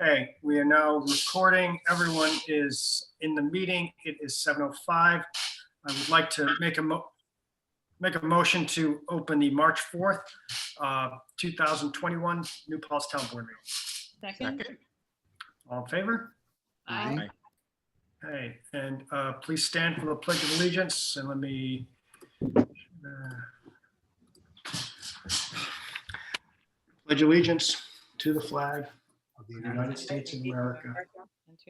Okay, we are now recording. Everyone is in the meeting. It is 7:05. I would like to make a motion to open the March 4th, 2021 New Paltz Town Board meeting. Second. All in favor? Aye. Okay, and please stand for the Pledge of Allegiance, and let me pledge allegiance to the flag of the United States of America,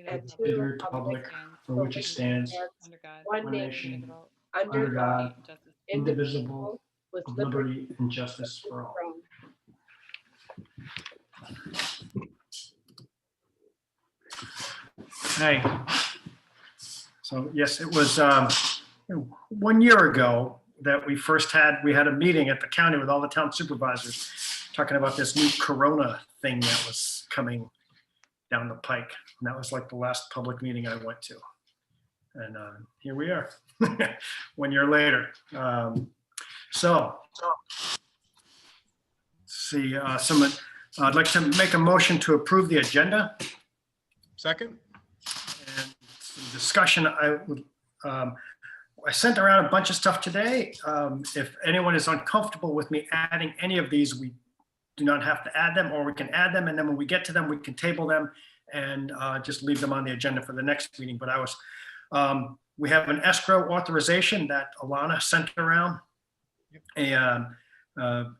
and to the republic for which it stands, Under God. one nation, Under under God, Justice. indivisible, with liberty and justice for all. Hey, so yes, it was 1 year ago that we had a meeting at the county with all the town supervisors talking about this new Corona thing that was coming down the pike. And that was like the last public meeting I went to. And here we are, 1 year later. See, I'd like to make a motion to approve the agenda. Second? And some discussion. I sent around a bunch of stuff today. If anyone is uncomfortable with me adding any of these, we do not have to add them, or we can add them, and then when we get to them, we can table them and just leave them on the agenda for the next meeting. But we have an escrow authorization that Alana sent around, an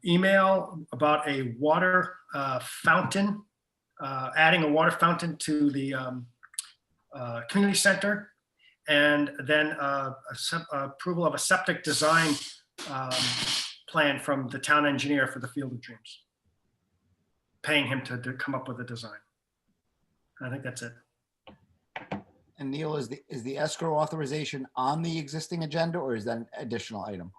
email about a water fountain, adding a water fountain to the community center, and then approval of a septic design plan from the town engineer for the Field of Dreams, paying him to come up with a design. I think that's it. And Neil, is the escrow authorization on the existing agenda, or is that an additional item?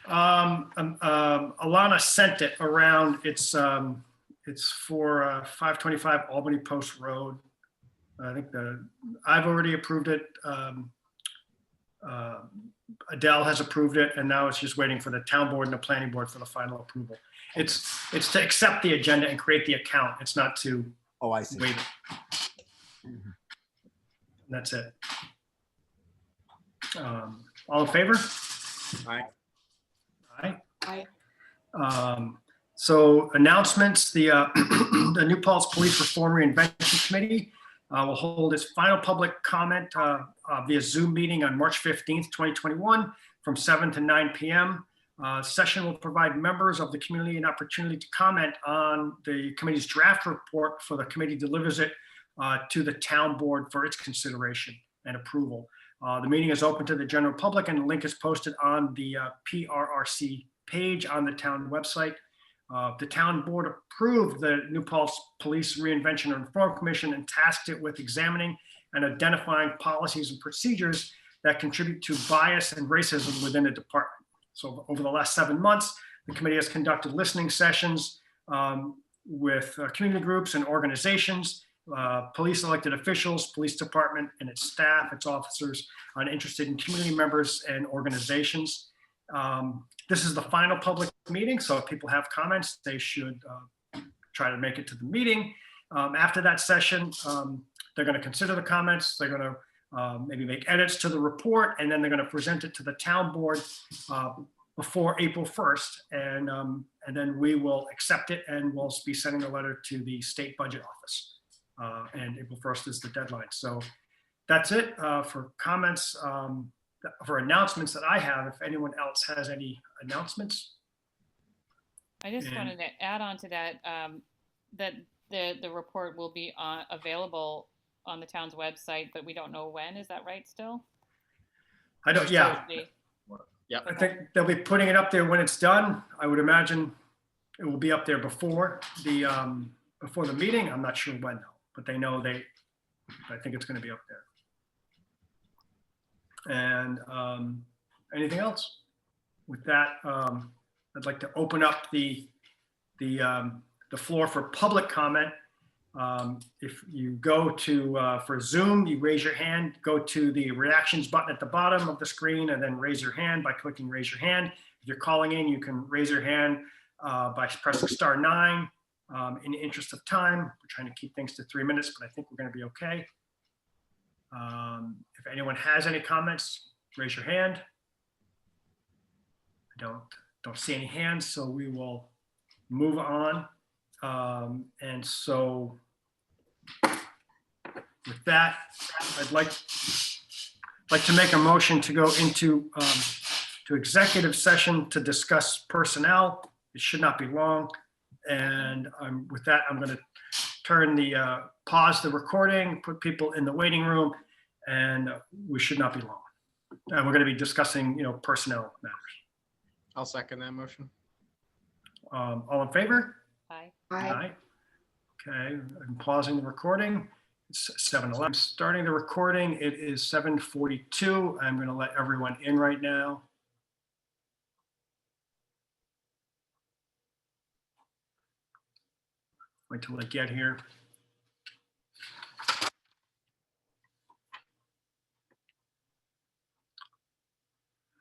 Alana sent it around. It's for 525 Albany Post Road. I think I've already approved it. Adele has approved it, and now it's just waiting for the town board and the planning board for the final approval. It's to accept the agenda and create the account. It's not to Oh, I see. waive it. That's it. All in favor? Aye. Aye. So announcements, the the New Paltz Police Reform Reinvention Committee will hold its final public comment via Zoom meeting on March 15th, 2021 from 7 to 9 p.m. Session will provide members of the community an opportunity to comment on the committee's draft report before the committee delivers it to the town board for its consideration and approval. The meeting is open to the general public, and the link is posted on the PRRC page on the town website. The town board approved the New Paltz Police Reinvention and Reform Commission and tasked it with examining and identifying policies and procedures that contribute to bias and racism within the department. So over the last 7 months, the committee has conducted listening sessions with community groups and organizations, police elected officials, police department and its staff, its officers, and interested in community members and organizations. This is the final public meeting, so if people have comments, they should try to make it to the meeting. After that session, they're going to consider the comments. They're going to maybe make edits to the report, and then they're going to present it to the town board before April 1st. And then we will accept it, and we'll be sending a letter to the state budget office. And April 1st is the deadline. So that's it for comments. For announcements that I have. If anyone else has any announcements. I just wanted to add on to that, that the report will be available on the town's website, but we don't know when. Is that right still? I don't, yeah. Yeah. I think they'll be putting it up there when it's done. I would imagine it will be up there before the meeting. I'm not sure when though, but they know I think it's going to be up there. And anything else? With that, I'd like to open up the floor for public comment. If you go to, for Zoom, you raise your hand, go to the reactions button at the bottom of the screen, and then raise your hand by clicking raise your hand. If you're calling in, you can raise your hand by pressing *9. In the interest of time, we're trying to keep things to 3 minutes, but I think we're going to be okay. If anyone has any comments, raise your hand. I don't see any hands, so we will move on. And so with that, I'd like to make a motion to go into to executive session to discuss personnel. It should not be long. And with that, I'm going to pause the recording, put people in the waiting room, and we should not be long. And we're going to be discussing, personnel matters. I'll second that motion. All in favor? Aye. Aye. Okay, I'm pausing the recording. It's 7:11. Starting the recording. It is 7:42. I'm going to let everyone in right now. Wait till I get here.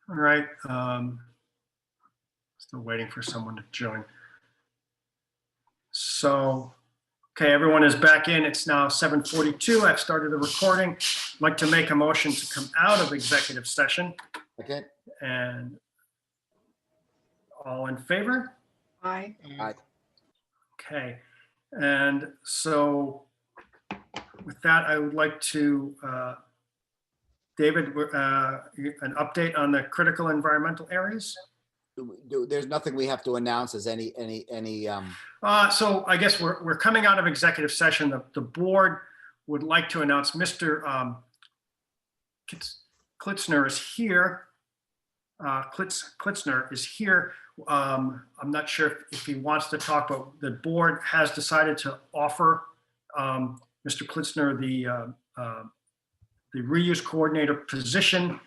All right. Still waiting for someone to join. So, okay, everyone is back in. It's now 7:42. I've started the recording. I'd like to make a motion to come out of executive session. Okay. And all in favor? Aye. Aye. Okay. And so with that, I would like to, David, an update on the critical environmental areas. There's nothing we have to announce as any, So I guess we're coming out of executive session. The board would like to announce Mr. Klitzner is here. Klitzner is here. I'm not sure if he wants to talk, but the board has decided to offer Mr. Klitzner the reuse coordinator position.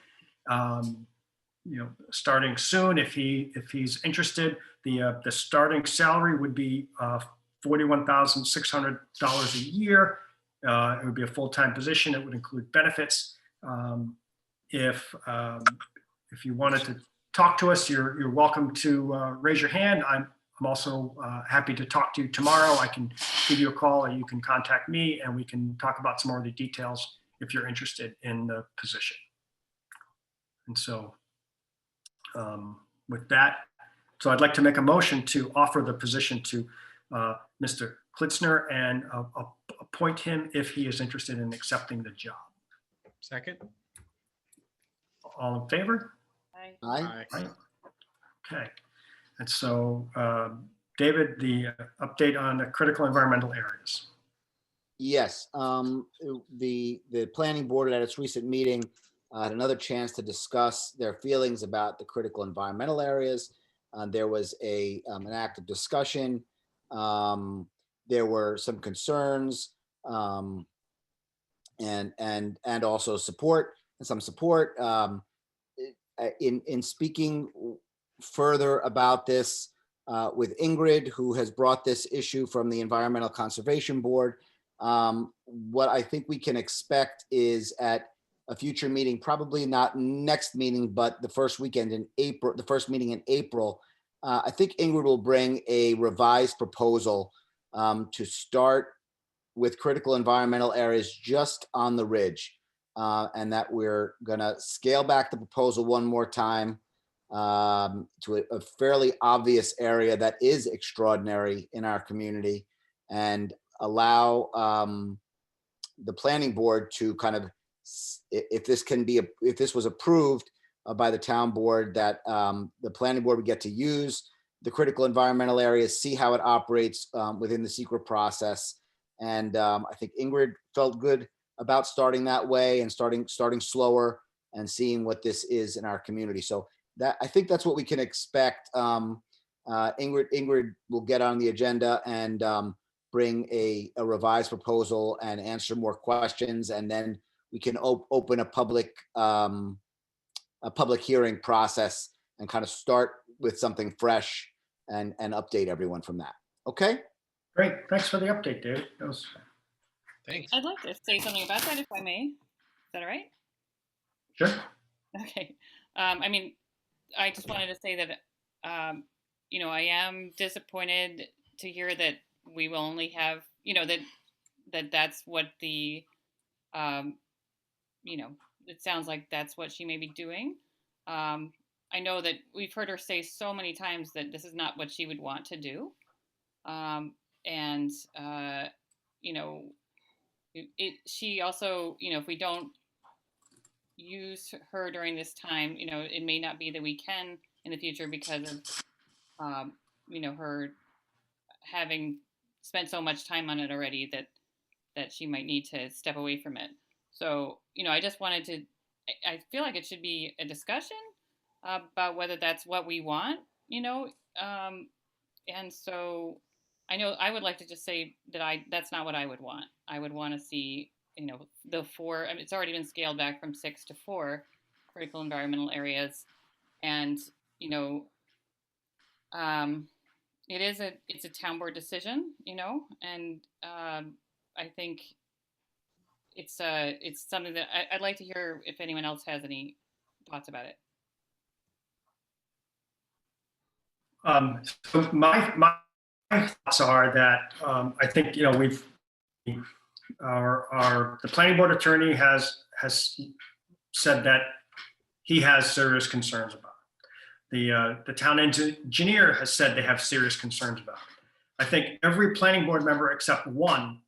Starting soon, if he's interested. The starting salary would be $41,600 a year. It would be a full-time position. It would include benefits. If you wanted to talk to us, you're welcome to raise your hand. I'm also happy to talk to you tomorrow. I can give you a call, or you can contact me, and we can talk about some more of the details if you're interested in the position. And so with that, so I'd like to make a motion to offer the position to Mr. Klitzner and appoint him if he is interested in accepting the job. Second. All in favor? Aye. aye. Right. Okay. And so, David, the update on the critical environmental areas. Yes, the planning board at its recent meeting had another chance to discuss their feelings about the critical environmental areas. There was an active discussion. There were some concerns and also support and some support. In speaking further about this with Ingrid, who has brought this issue from the Environmental Conservation Board, what I think we can expect is at a future meeting, probably not next meeting, but the first weekend in April, the first meeting in April, I think Ingrid will bring a revised proposal to start with critical environmental areas just on the ridge, and that we're gonna scale back the proposal one more time to a fairly obvious area that is extraordinary in our community, and allow the planning board to kind of, if this was approved by the town board, that the planning board would get to use the critical environmental areas, see how it operates within the secret process. And I think Ingrid felt good about starting that way and starting slower and seeing what this is in our community. So that, I think that's what we can expect. Ingrid will get on the agenda and bring a revised proposal and answer more questions, and then we can open a public hearing process and kind of start with something fresh and update everyone from that. Okay. Great. Thanks for the update, David. That was Thanks. I'd like to say something about that, if I may. Is that all right? sure. Okay. I mean, I just wanted to say that, I am disappointed to hear that we will only have, that's what the, it sounds like that's what she may be doing. I know that we've heard her say so many times that this is not what she would want to do. And, she also, if we don't use her during this time, it may not be that we can in the future because of, her having spent so much time on it already that she might need to step away from it. So, I just wanted to, I feel like it should be a discussion about whether that's what we want, and so I know I would like to just say that that's not what I would want. I would want to see, the 4, I mean, it's already been scaled back from 6 to 4 critical environmental areas. And, it's a town board decision, and I think it's something that I'd like to hear if anyone else has any thoughts about it. So my thoughts are that I think the planning board attorney has said that he has serious concerns about it. The town engineer has said they have serious concerns about it. I think every planning board member except one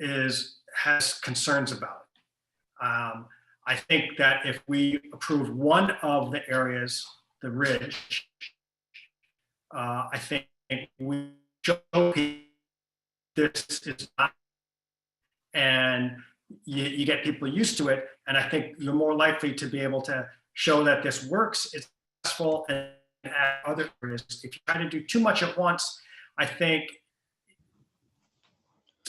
has concerns about it. I think that if we approve one of the areas, the ridge, I think we show people this is not, and you get people used to it. And I think you're more likely to be able to show that this works, it's successful, and add other areas. If you try to do too much at once, I think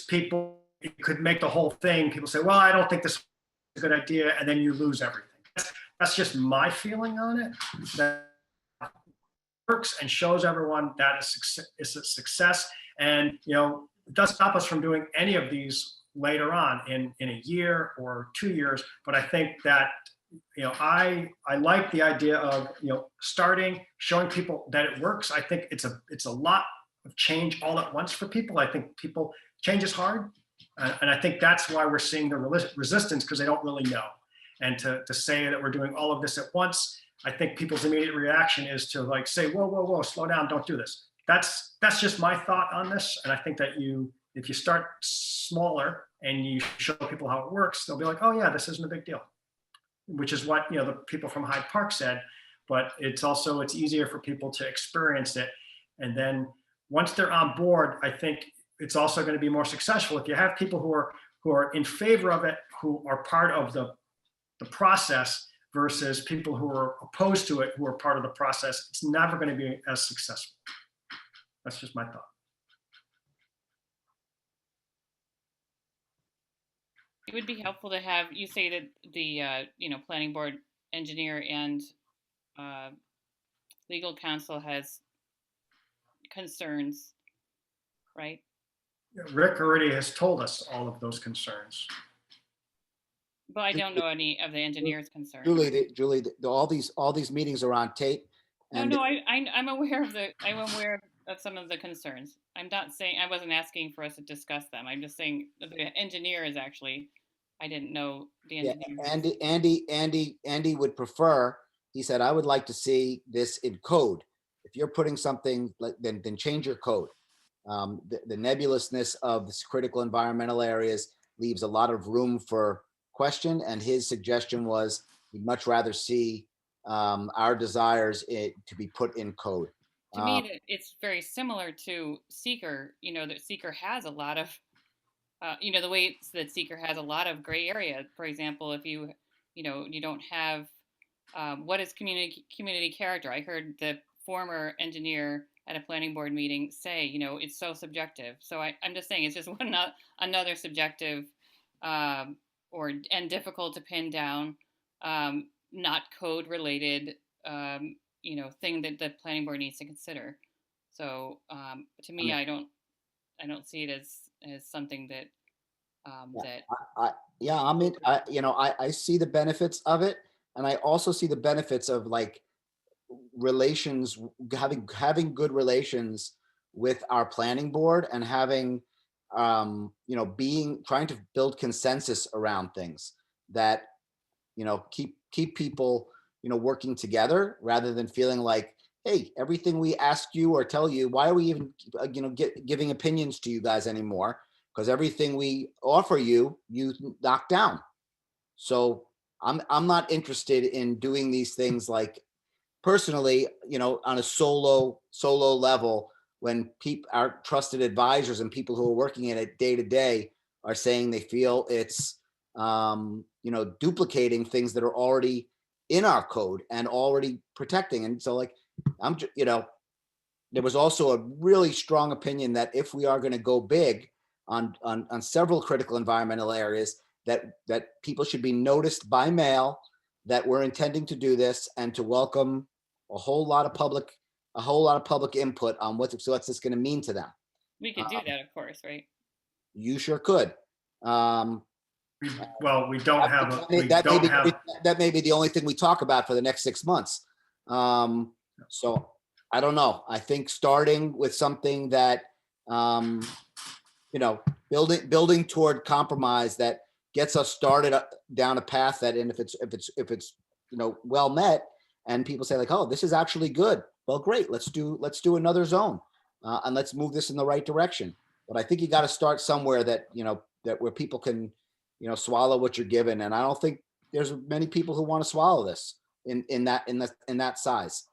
people, it could make the whole thing, people say, well, I don't think this is a good idea, and then you lose everything. That's just my feeling on it. That works and shows everyone that it's a success, and it doesn't stop us from doing any of these later on in a year or 2 years. But I think that I like the idea of starting showing people that it works. I think it's a lot of change all at once for people. I think change is hard, and I think that's why we're seeing the resistance, because they don't really know. And to say that we're doing all of this at once, I think people's immediate reaction is to say, whoa, slow down, don't do this. That's just my thought on this. And I think that if you start smaller and you show people how it works, they'll be like, oh yeah, this isn't a big deal, which is what the people from Hyde Park said. But it's easier for people to experience it. And then once they're on board, I think it's also going to be more successful. If you have people who are in favor of it, who are part of the process, versus people who are opposed to it, who are part of the process, it's never going to be as successful. That's just my thought. It would be helpful to have, you say that the, planning board engineer and legal counsel has concerns, right? Rick already has told us all of those concerns. But I don't know any of the engineer's concerns. Julie, all these meetings are on tape. And No, I'm aware of some of the concerns. I'm not saying, I wasn't asking for us to discuss them. I'm just saying that the engineer is actually, I didn't know the engineer. Andy would prefer, he said, I would like to see this in code. If you're putting something, then change your code. The nebulousness of this critical environmental areas leaves a lot of room for question, and his suggestion was he'd much rather see our desires to be put in code. To me, it's very similar to Seeker. That Seeker has a lot of, the way that Seeker has a lot of gray area. For example, if you don't have what is community character. I heard the former engineer at a planning board meeting say, it's so subjective. So I'm just saying it's just another subjective and difficult to pin down, not code related, thing that the planning board needs to consider. So to me, I don't see it as something that I see the benefits of it, and I also see the benefits of relations, having good relations with our planning board and having, trying to build consensus around things that, keep people, working together rather than feeling like, hey, everything we ask you or tell you, why are we even, giving opinions to you guys anymore? Because everything we offer you, you knock down. So I'm not interested in doing these things like personally, on a solo level, when our trusted advisors and people who are working in it day to day are saying they feel it's, duplicating things that are already in our code and already protecting. And so like, there was also a really strong opinion that if we are going to go big on several critical environmental areas, that people should be noticed by mail that we're intending to do this and to welcome a whole lot of public input on what's this going to mean to them. We could do that, of course, right? You sure could. Well, we don't have, that may be the only thing we talk about for the next 6 months. So I don't know. I think starting with something that, building toward compromise that gets us started down a path that, and if it's well met, and people say like, oh, this is actually good. Well, great. Let's do another zone, and let's move this in the right direction. But I think you got to start somewhere that that where people can swallow what you're given, and I don't think there's many people who want to swallow this in that size.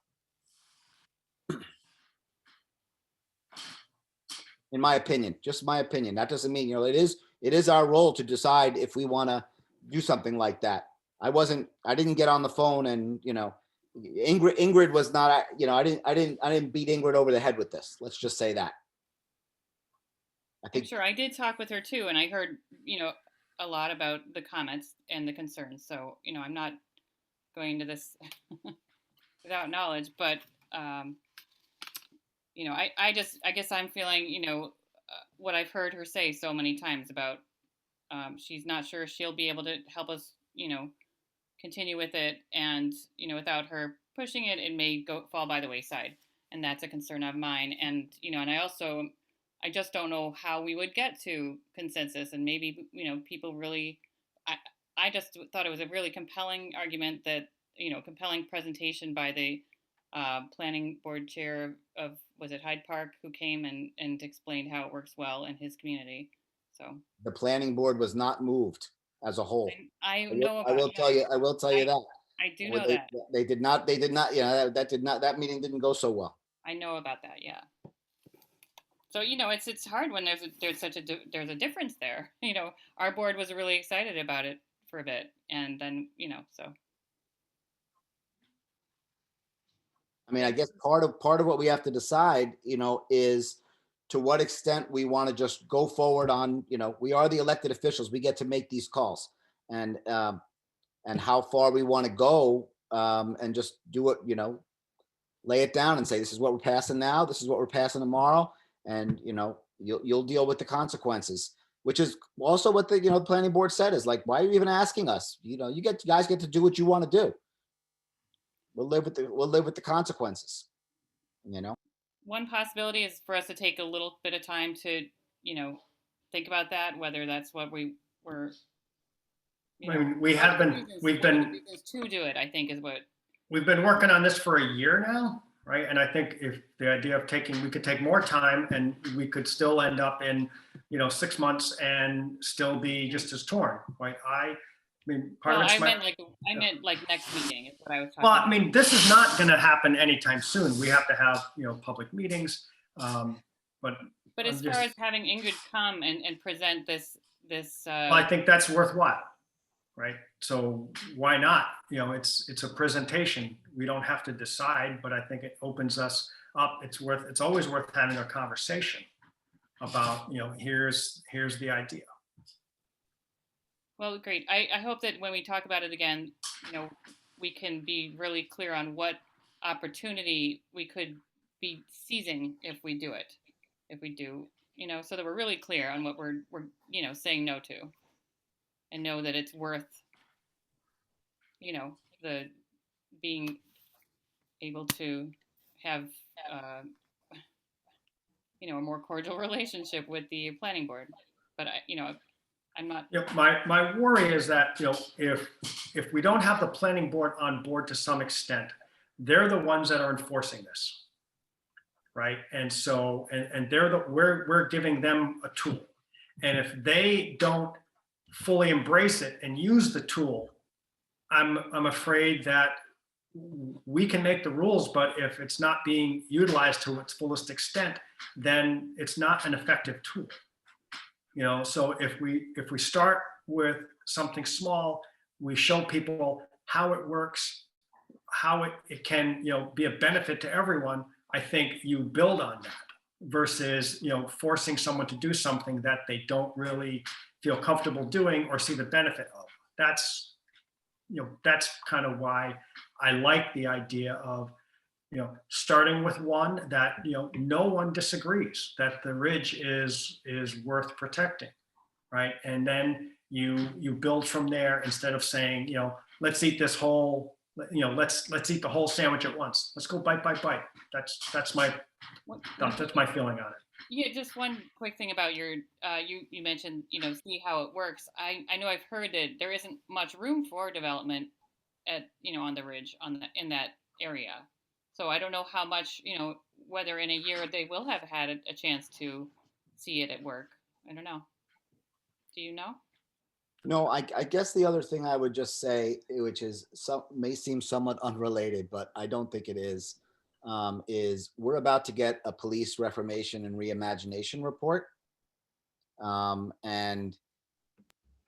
In my opinion, just my opinion. That doesn't mean, it is our role to decide if we want to do something like that. I didn't get on the phone and, Ingrid was not, I didn't beat Ingrid over the head with this. Let's just say that. I'm sure I did talk with her too, and I heard, a lot about the comments and the concerns. So, I'm not going into this without knowledge, but, I guess I'm feeling, what I've heard her say so many times about, she's not sure she'll be able to help us, continue with it. And, without her pushing it, it may fall by the wayside. And that's a concern of mine. And, and I just don't know how we would get to consensus. And maybe, people really, I just thought it was a really compelling argument that, compelling presentation by the planning board chair of, was it Hyde Park, who came and explained how it works well in his community. So the planning board was not moved as a whole. I know about, I will tell you that. I do know that. They did not, that meeting didn't go so well. I know about that. Yeah. So, it's hard when there's a difference there. Our board was really excited about it for a bit, and then, so. I mean, I guess part of what we have to decide, is to what extent we want to just go forward on, we are the elected officials, we get to make these calls, and how far we want to go, and just do it, lay it down and say, this is what we're passing now, this is what we're passing tomorrow, and you'll deal with the consequences, which is also what the the planning board said, is like, why are you even asking us? You guys get to do what you want to do. We'll live with the consequences. One possibility is for us to take a little bit of time to, think about that, whether that's what we were. I mean, we've been to do it, I think, is what. We've been working on this for a year now, right? And I think if the idea of we could take more time, and we could still end up in, 6 months and still be just as torn, right? I mean, I meant like next meeting is what I was talking Well, about. I mean, this is not going to happen anytime soon. We have to have, public meetings. But as far as having Ingrid come and present this. I think that's worthwhile, right? So why not? It's a presentation. We don't have to decide, but I think it opens us up. It's always worth having a conversation about, here's the idea. Well, great. I hope that when we talk about it again, we can be really clear on what opportunity we could be seizing if we do, so that we're really clear on what we're saying no to, and know that it's worth, the being able to have, a more cordial relationship with the planning board. But I'm not, Yeah, my worry is that, if we don't have the planning board on board to some extent, they're the ones that are enforcing this. Right? And so, and we're giving them a tool. And if they don't fully embrace it and use the tool, I'm afraid that we can make the rules, but if it's not being utilized to its fullest extent, then it's not an effective tool. So if we start with something small, we show people how it works, how it can, be a benefit to everyone. I think you build on that versus, forcing someone to do something that they don't really feel comfortable doing or see the benefit of. That's kind of why I like the idea of, starting with one that, no one disagrees that the ridge is worth protecting, right? And then you build from there instead of saying, let's eat this whole, let's eat the whole sandwich at once. Let's go bite by bite. That's my feeling on it. yeah, just one quick thing about your, you mentioned, see how it works. I know I've heard that there isn't much room for development at, on the ridge in that area. So I don't know how much, whether in a year they will have had a chance to see it at work. I don't know. Do you know? No, I guess the other thing I would just say, which is may seem somewhat unrelated, but I don't think it is we're about to get a police reformation and reimagination report. And,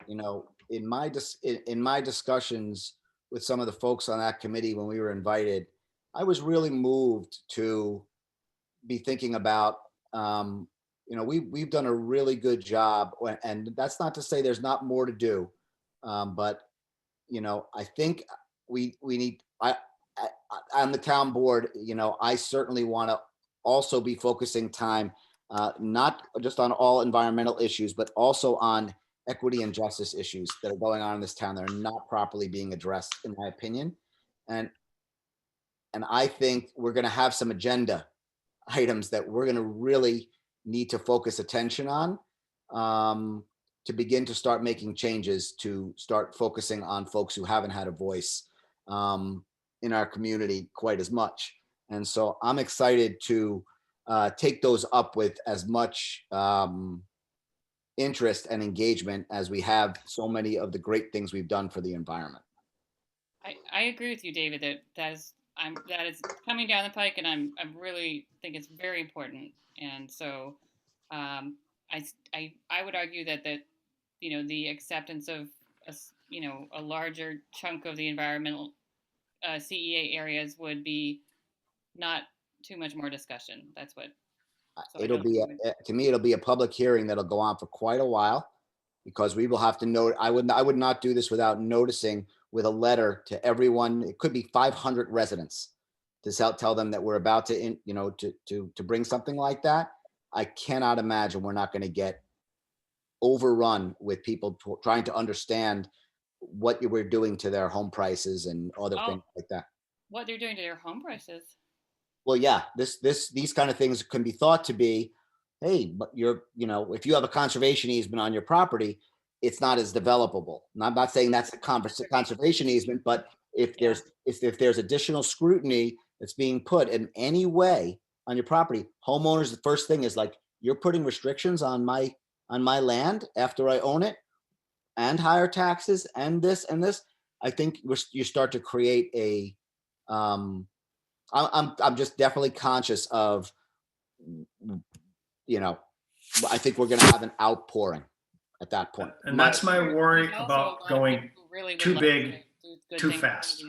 in my discussions with some of the folks on that committee when we were invited, I was really moved to be thinking about, we've done a really good job, and that's not to say there's not more to do, but I think we need. On the town board, I certainly want to also be focusing time, not just on all environmental issues, but also on equity and justice issues that are going on in this town that are not properly being addressed, in my opinion, and I think we're going to have some agenda items that we're going to really need to focus attention on, to begin to start making changes, to start focusing on folks who haven't had a voice in our community quite as much. And so I'm excited to take those up with as much interest and engagement as we have so many of the great things we've done for the environment. I agree with you, David, that is coming down the pike, and I really think it's very important. And so I would argue that the acceptance of a larger chunk of the environmental CEA areas would be not too much more discussion. That's what. So It'll be to me, it'll be a public hearing that'll go on for quite a while, because we will have to note. I would not do this without noticing with a letter to everyone. It could be 500 residents to tell them that we're about to, to bring something like that. I cannot imagine we're not going to get overrun with people trying to understand what we're doing to their home prices and other things like that. What they're doing to their home prices. Well, yeah, these kind of things can be thought to be, hey, but if you have a conservation easement on your property, it's not as developable. And I'm not saying that's a conservation easement, but if there's additional scrutiny that's being put in any way on your property, homeowners, the first thing is like, you're putting restrictions on my land after I own it, and higher taxes and this and this. I think you start to create a. I'm just definitely conscious of, I think we're going to have an outpouring at that point. And that's my worry about going too big, too fast.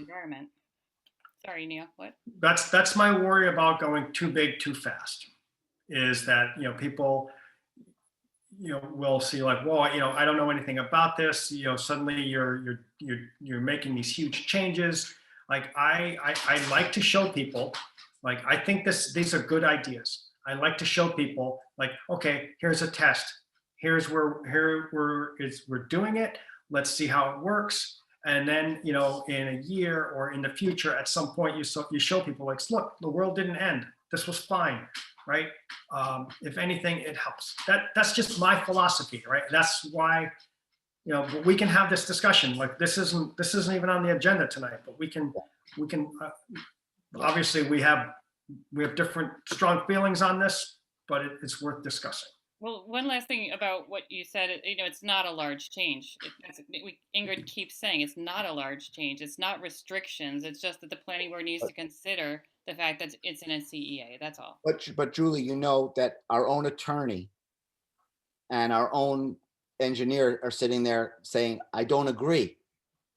Sorry, Neil, what? That's my worry about going too big, too fast, is that, people, will see like, whoa, I don't know anything about this. Suddenly you're making these huge changes. Like I like to show people, like, I think these are good ideas. I like to show people like, okay, here's a test. Here's we're doing it. Let's see how it works. And then, in a year or in the future, at some point, you show people like, look, the world didn't end. This was fine. right? If anything, it helps. That's just my philosophy, right? That's why, but we can have this discussion. Like this isn't even on the agenda tonight, but we can obviously we have different strong feelings on this, but it's worth discussing. Well, one last thing about what you said, it's not a large change. Ingrid keeps saying it's not a large change. It's not restrictions. It's just that the planning board needs to consider the fact that it's in a CEA. That's all. But Julie, you know that our own attorney and our own engineer are sitting there saying, I don't agree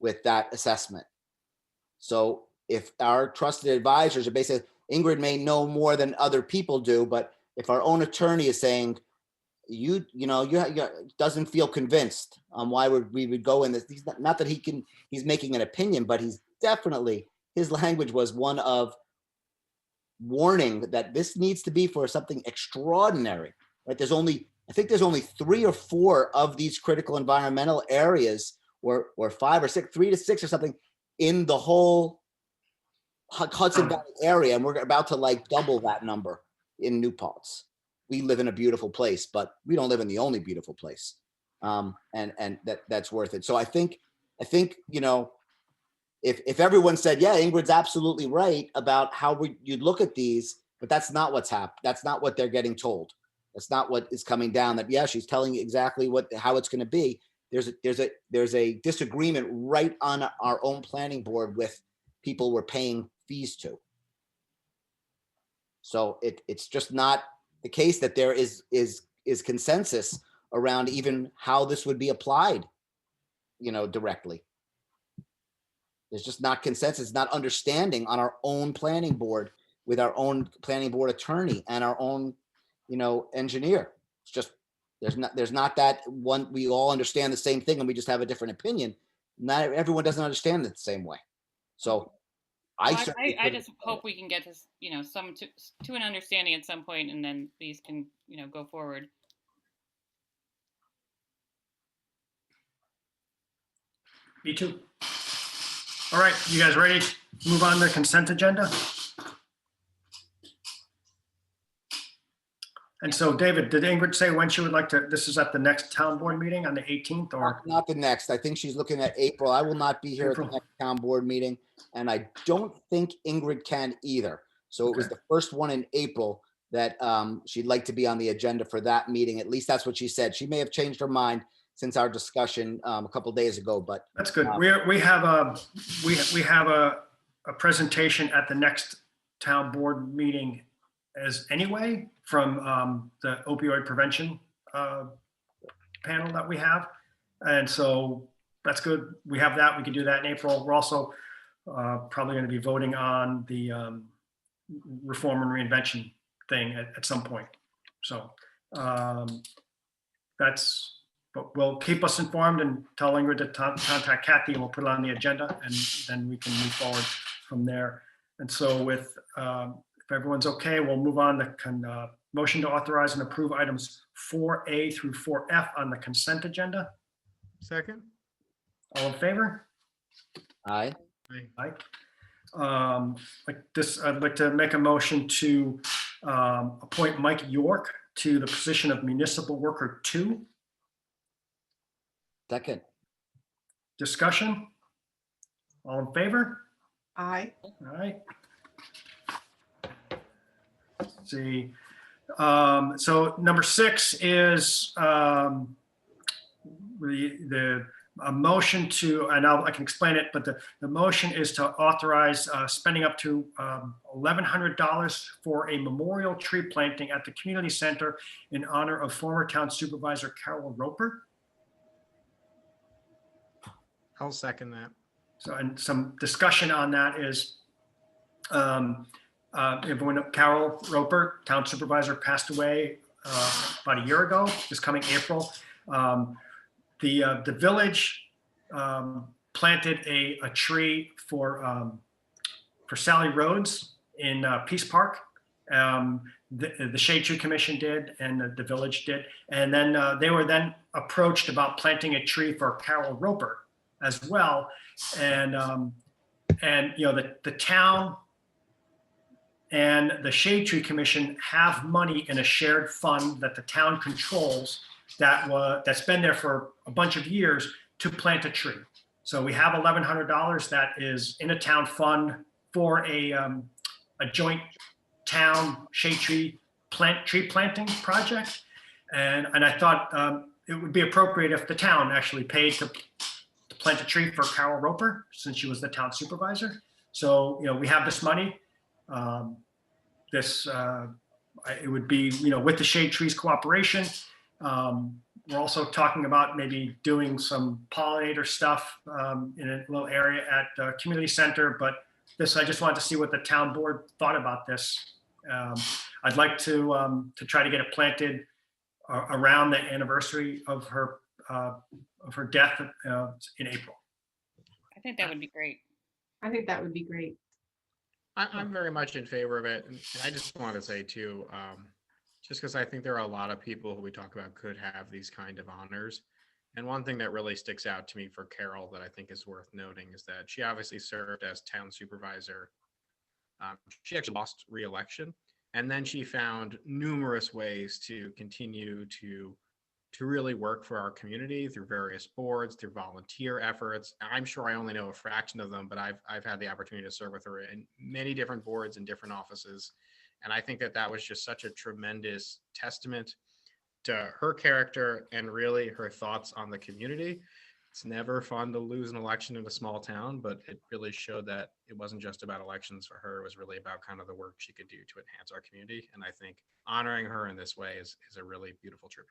with that assessment. So if our trusted advisors are basically, Ingrid may know more than other people do, but if our own attorney is saying, you doesn't feel convinced on why we would go in this. Not that he's making an opinion, but he's definitely, his language was one of warning that this needs to be for something extraordinary, right? I think there's only 3 or 4 of these critical environmental areas or 5 or 6, 3 to 6 or something in the whole Hudson Valley area. And we're about to like double that number in New Paltz. We live in a beautiful place, but we don't live in the only beautiful place. And that's worth it. So I think, if everyone said, yeah, Ingrid's absolutely right about how you'd look at these, but that's not what's happened. That's not what they're getting told. That's not what is coming down, that, yeah, she's telling you exactly how it's going to be. There's a disagreement right on our own planning board with people we're paying fees to. So it's just not the case that there is consensus around even how this would be applied, directly. There's just not consensus, not understanding on our own planning board with our own planning board attorney and our own, engineer. It's just, there's not that one, we all understand the same thing and we just have a different opinion. Not everyone doesn't understand it the same way. So I just hope we can get to, some to an understanding at some point, and then these can, go forward. Me too. All right, you guys ready to move on to the consent agenda? And so, David, did Ingrid say when she would like to, this is at the next town board meeting on the 18th or? Not the next. I think she's looking at April. I will not be here at the next town board meeting. And I don't think Ingrid can either. So it was the first one in April that she'd like to be on the agenda for that meeting. At least that's what she said. She may have changed her mind since our discussion a couple of days ago, but. That's good. We have a presentation at the next town board meeting as anyway from the opioid prevention panel that we have. And so that's good. We have that. We can do that in April. We're also probably going to be voting on the reform and reinvention thing at some point. So but we'll keep us informed and tell Ingrid to contact Kathy, and we'll put it on the agenda, and then we can move forward from there. And so with, if everyone's okay, we'll move on to motion to authorize and approve items 4A through 4F on the consent agenda. Second? All in favor? Aye. Aye. Aye. I'd like to make a motion to appoint Mike York to the position of municipal worker 2. Second. Discussion? All in favor? Aye. All right. Let's see. So number 6 is a motion to, and I can explain it, but the motion is to authorize spending up to $1,100 for a memorial tree planting at the community center in honor of former town supervisor Carol Roper. I'll second that. So, and some discussion on that is, everyone, Carol Roper, town supervisor, passed away about a year ago, this coming April. The village planted a tree for Sally Rhodes in Peace Park. The Shade Tree Commission did, and the village did. And then they were then approached about planting a tree for Carol Roper as well. And the town and the Shade Tree Commission have money in a shared fund that the town controls that's been there for a bunch of years to plant a tree. So we have $1,100 that is in a town fund for a joint town shade tree planting project. And I thought it would be appropriate if the town actually paid to plant a tree for Carol Roper, since she was the town supervisor. So, we have this money. It would be, with the Shade Trees Cooperation. We're also talking about maybe doing some pollinator stuff in a little area at the community center. But I just wanted to see what the town board thought about this. I'd like to try to get it planted around the anniversary of her death in April. I think that would be great. I think that would be great. I'm very much in favor of it. And I just want to say too, just because I think there are a lot of people who we talk about could have these kind of honors. And one thing that really sticks out to me for Carol that I think is worth noting is that she obviously served as town supervisor. She actually lost re-election, and then she found numerous ways to continue to really work for our community through various boards, through volunteer efforts. I'm sure I only know a fraction of them, but I've had the opportunity to serve with her in many different boards and different offices. And I think that was just such a tremendous testament to her character and really her thoughts on the community. It's never fun to lose an election in a small town, but it really showed that it wasn't just about elections for her. It was really about kind of the work she could do to enhance our community. And I think honoring her in this way is a really beautiful tribute.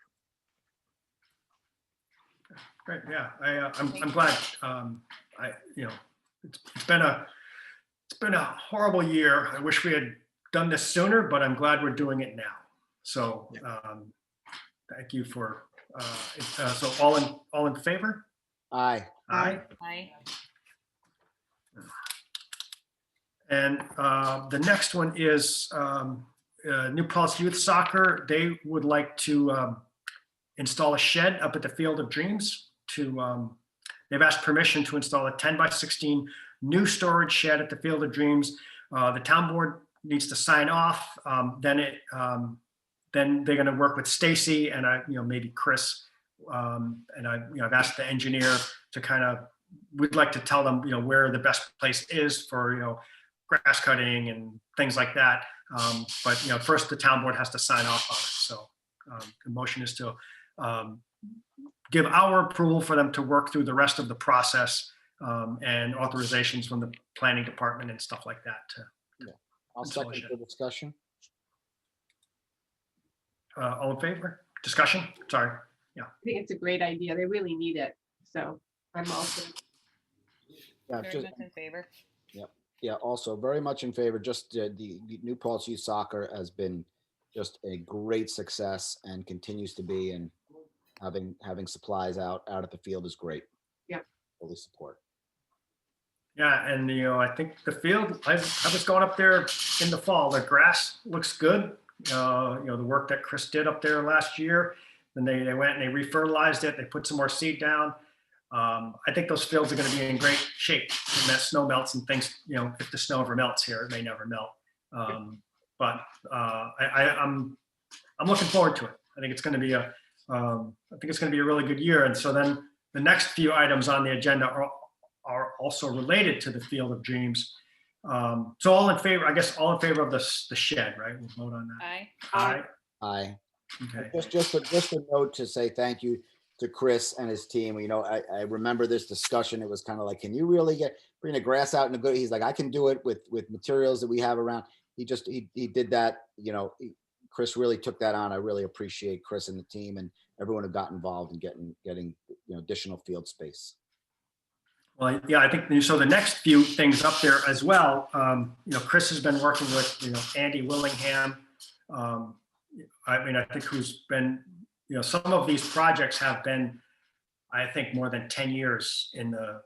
Great, yeah, I'm glad. It's been a horrible year. I wish we had done this sooner, but I'm glad we're doing it now. So, thank you for. So all in favor? Aye. Aye. Aye. And the next one is New Paltz Youth Soccer. They would like to install a shed up at the Field of Dreams. They've asked permission to install a 10x16 new storage shed at the Field of Dreams. The town board needs to sign off. Then they're going to work with Stacy and maybe Chris. And I've asked the engineer to we'd like to tell them where the best place is for grass cutting and things like that. But first the town board has to sign off on it. So the motion is to give our approval for them to work through the rest of the process and authorizations from the planning department and stuff like that. I'll second the discussion. All in favor? Discussion? Sorry. I think it's a great idea. They really need it. So I'm also. Yeah, Very just, much in favor. yeah, also very much in favor. Just the New Paltz Youth Soccer has been just a great success and continues to be, and having supplies out at the field is great. Yeah. Fully support. Yeah, and I think the field, I was going up there in the fall. The grass looks good. The work that Chris did up there last year. Then they went and they refertilized it. They put some more seed down. I think those fields are going to be in great shape when that snow melts and things. If the snow ever melts here, it may never melt. But I'm looking forward to it. I think it's going to be a really good year. And so then the next few items on the agenda are also related to the Field of Dreams. So all in favor, I guess all in favor of the shed, right? We'll vote on that. Aye. Aye. Aye. Okay. Just a note to say thank you to Chris and his team. I remember this discussion. It was kind of like, can you really bring the grass out in a good? He's like, I can do it with materials that we have around. He did that. Chris really took that on. I really appreciate Chris and the team and everyone who got involved in getting additional field space. Well, yeah, I think so. The next few things up there as well. Chris has been working with Andy Willingham. I think who's been some of these projects have been, I think, more than 10 years in the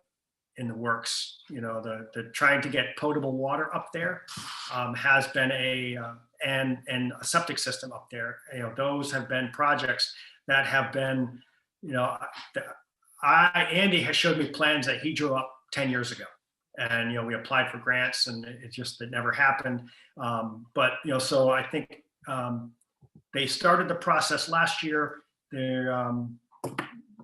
works. The trying to get potable water up there has been and a septic system up there. Those have been projects that have been Andy has showed me plans that he drew up 10 years ago. And, we applied for grants and it never happened. But, so I think they started the process last year.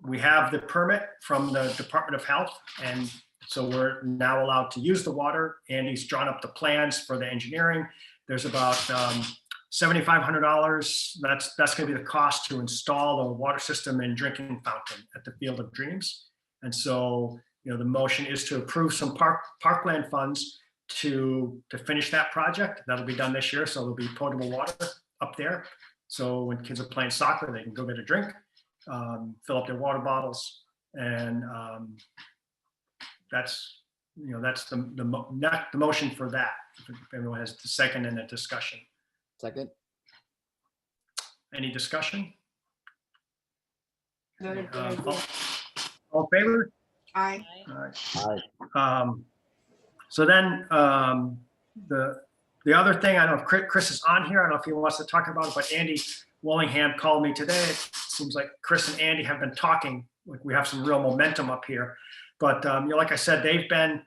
We have the permit from the Department of Health, and so we're now allowed to use the water. Andy's drawn up the plans for the engineering. There's about $7,500. That's going to be the cost to install the water system and drinking fountain at the Field of Dreams. And so, the motion is to approve some parkland funds to finish that project. That'll be done this year, so there'll be potable water up there. So when kids are playing soccer, they can go get a drink, fill up their water bottles, and that's the motion for that. If everyone has the second and a discussion. Second. Any discussion? Another good idea. All in favor? Aye. All right. Aye. So then the other thing, I don't know if Chris is on here. I don't know if he wants to talk about it, but Andy Willingham called me today. It seems like Chris and Andy have been talking. Like we have some real momentum up here. But like I said, they've been,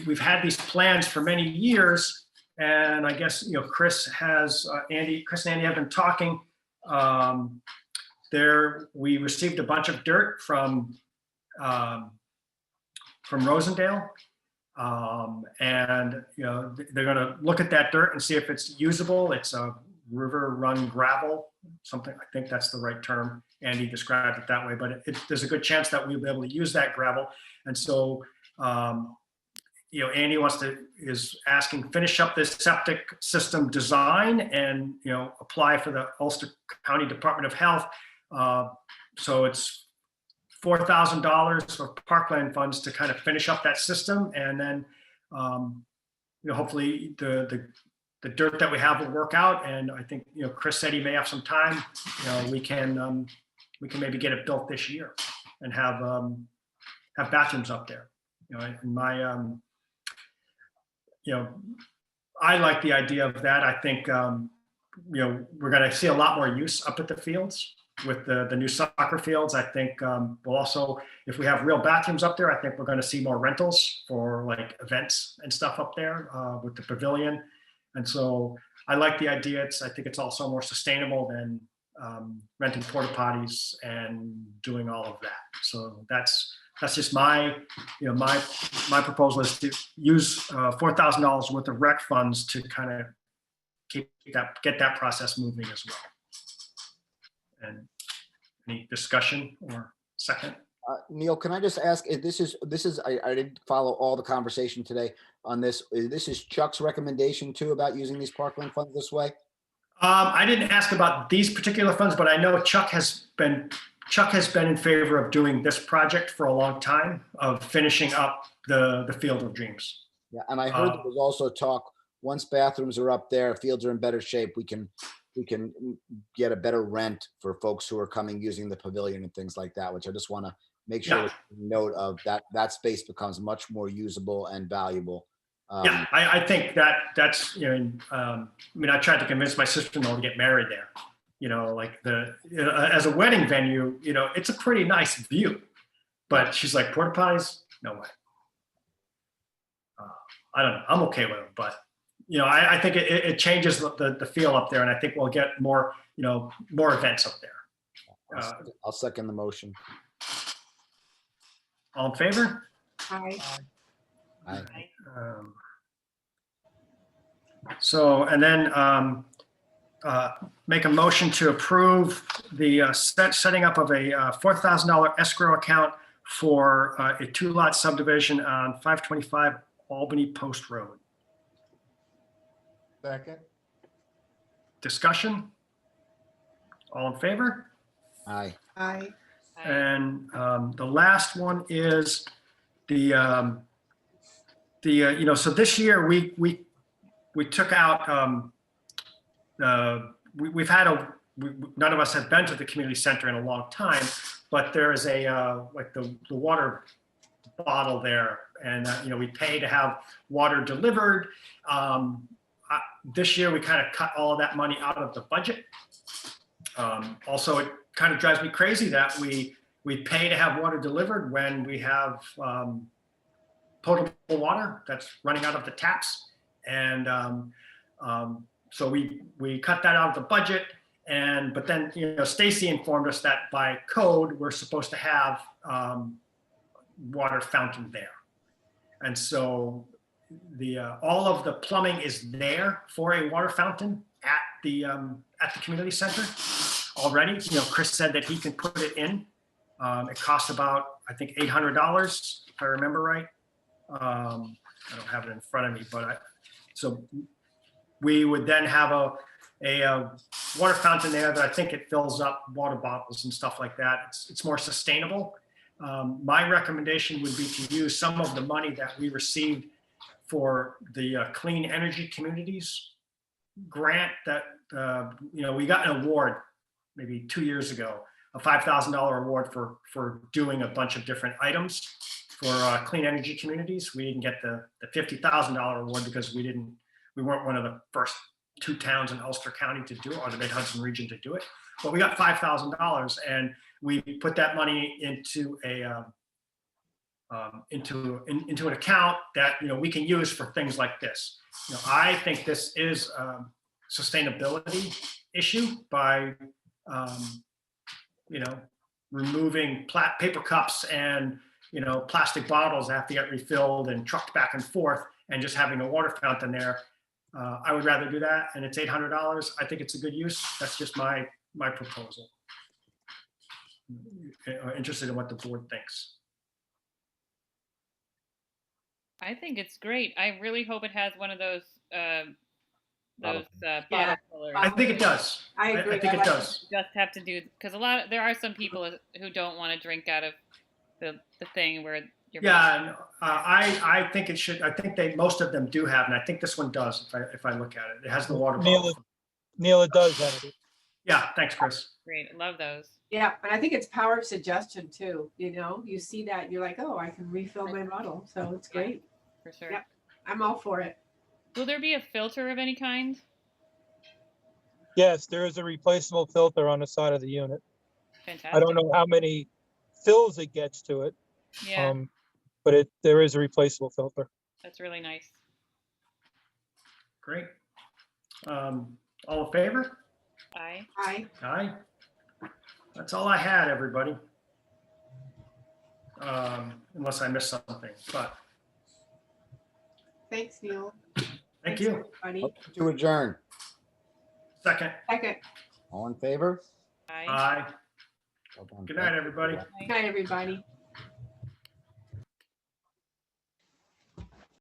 we've had these plans for many years, and I guess Chris and Andy have been talking. We received a bunch of dirt from Rosendale, and they're going to look at that dirt and see if it's usable. It's a river run gravel, something. I think that's the right term. Andy described it that way, but there's a good chance that we'll be able to use that gravel. And so, Andy is asking, finish up this septic system design and, apply for the Ulster County Department of Health. So it's $4,000 for parkland funds to kind of finish up that system. And then, hopefully the dirt that we have will work out. And I think, Chris said he may have some time. We can maybe get it built this year and have bathrooms up there. In my, I like the idea of that. I think, we're going to see a lot more use up at the fields with the new soccer fields. I think we'll also, if we have real bathrooms up there, I think we're going to see more rentals for like events and stuff up there with the pavilion. And so I like the idea. I think it's also more sustainable than renting porta potties and doing all of that. So that's just my proposal is to use $4,000 worth of rec funds to kind of get that process moving as well. And any discussion or second? Neil, can I just ask, this is I didn't follow all the conversation today on this. This is Chuck's recommendation too about using these parkland funds this way? I didn't ask about these particular funds, but I know Chuck has been in favor of doing this project for a long time, of finishing up the Field of Dreams. Yeah, and I heard there was also talk, once bathrooms are up there, fields are in better shape, we can get a better rent for folks who are coming using the pavilion and things like that, which I just want to make sure Yeah. note of that space becomes much more usable and valuable. Yeah, I think that's, I tried to convince my sister-in-law to get married there. As a wedding venue, it's a pretty nice view, but she's like, porta potties? No way. I don't know. I'm okay with them, but I think it changes the feel up there, and I think we'll get more events up there. I'll second the motion. All in favor? Aye. Aye. So, and then make a motion to approve the setting up of a $4,000 escrow account for a 2-lot subdivision on 525 Albany Post Road. Second. Discussion? All in favor? Aye. Aye. And the last one is so this year we took out, we've had none of us have been to the community center in a long time, but there is like the water bottle there, and we pay to have water delivered. This year we kind of cut all of that money out of the budget. Also, it kind of drives me crazy that we pay to have water delivered when we have potable water that's running out of the taps. And so we cut that out of the budget. But then, Stacy informed us that by code, we're supposed to have water fountain there. And so all of the plumbing is there for a water fountain at the community center already. Chris said that he can put it in. It costs about, I think, $800, if I remember right. I don't have it in front of me, but so we would then have a water fountain there that I think it fills up water bottles and stuff like that. It's more sustainable. My recommendation would be to use some of the money that we received for the Clean Energy Communities grant that, we got an award maybe 2 years ago, a $5,000 award for doing a bunch of different items for Clean Energy Communities. We didn't get the $50,000 award because we weren't one of the first 2 towns in Ulster County to do it, or the Mid-Hudson region to do it. But we got $5,000, and we put that money into into an account that we can use for things like this. I think this is a sustainability issue by removing paper cups and plastic bottles that have to get refilled and trucked back and forth, and just having a water fountain there. I would rather do that, and it's $800. I think it's a good use. That's just my proposal. Interested in what the board thinks. I think it's great. I really hope it has one of those bottle Yeah. fillers. I think it does. I agree. I think it does. Just have to do, because there are some people who don't want to drink out of the thing where you're. Yeah, and, I think it should. I think most of them do have, and I think this one does. If I look at it, it has the water bottle. Neil, it does have it. Yeah, thanks, Chris. Great, love those. Yeah, and I think it's power of suggestion too. You see that, you're like, oh, I can refill my bottle. So it's great. For sure. Yep. I'm all for it. Will there be a filter of any kind? Yes, there is a replaceable filter on the side of the unit. Fantastic. I don't know how many fills it gets to it, Yeah, but there is a replaceable filter. that's really nice. Great. All in favor? Aye. Aye. Aye. That's all I had, everybody. Unless I missed something, but Thanks, Neil. thank you. Everybody. To adjourn. Second. Second. All in favor? Aye. Aye. Well done. Good night, everybody. Good night, everybody.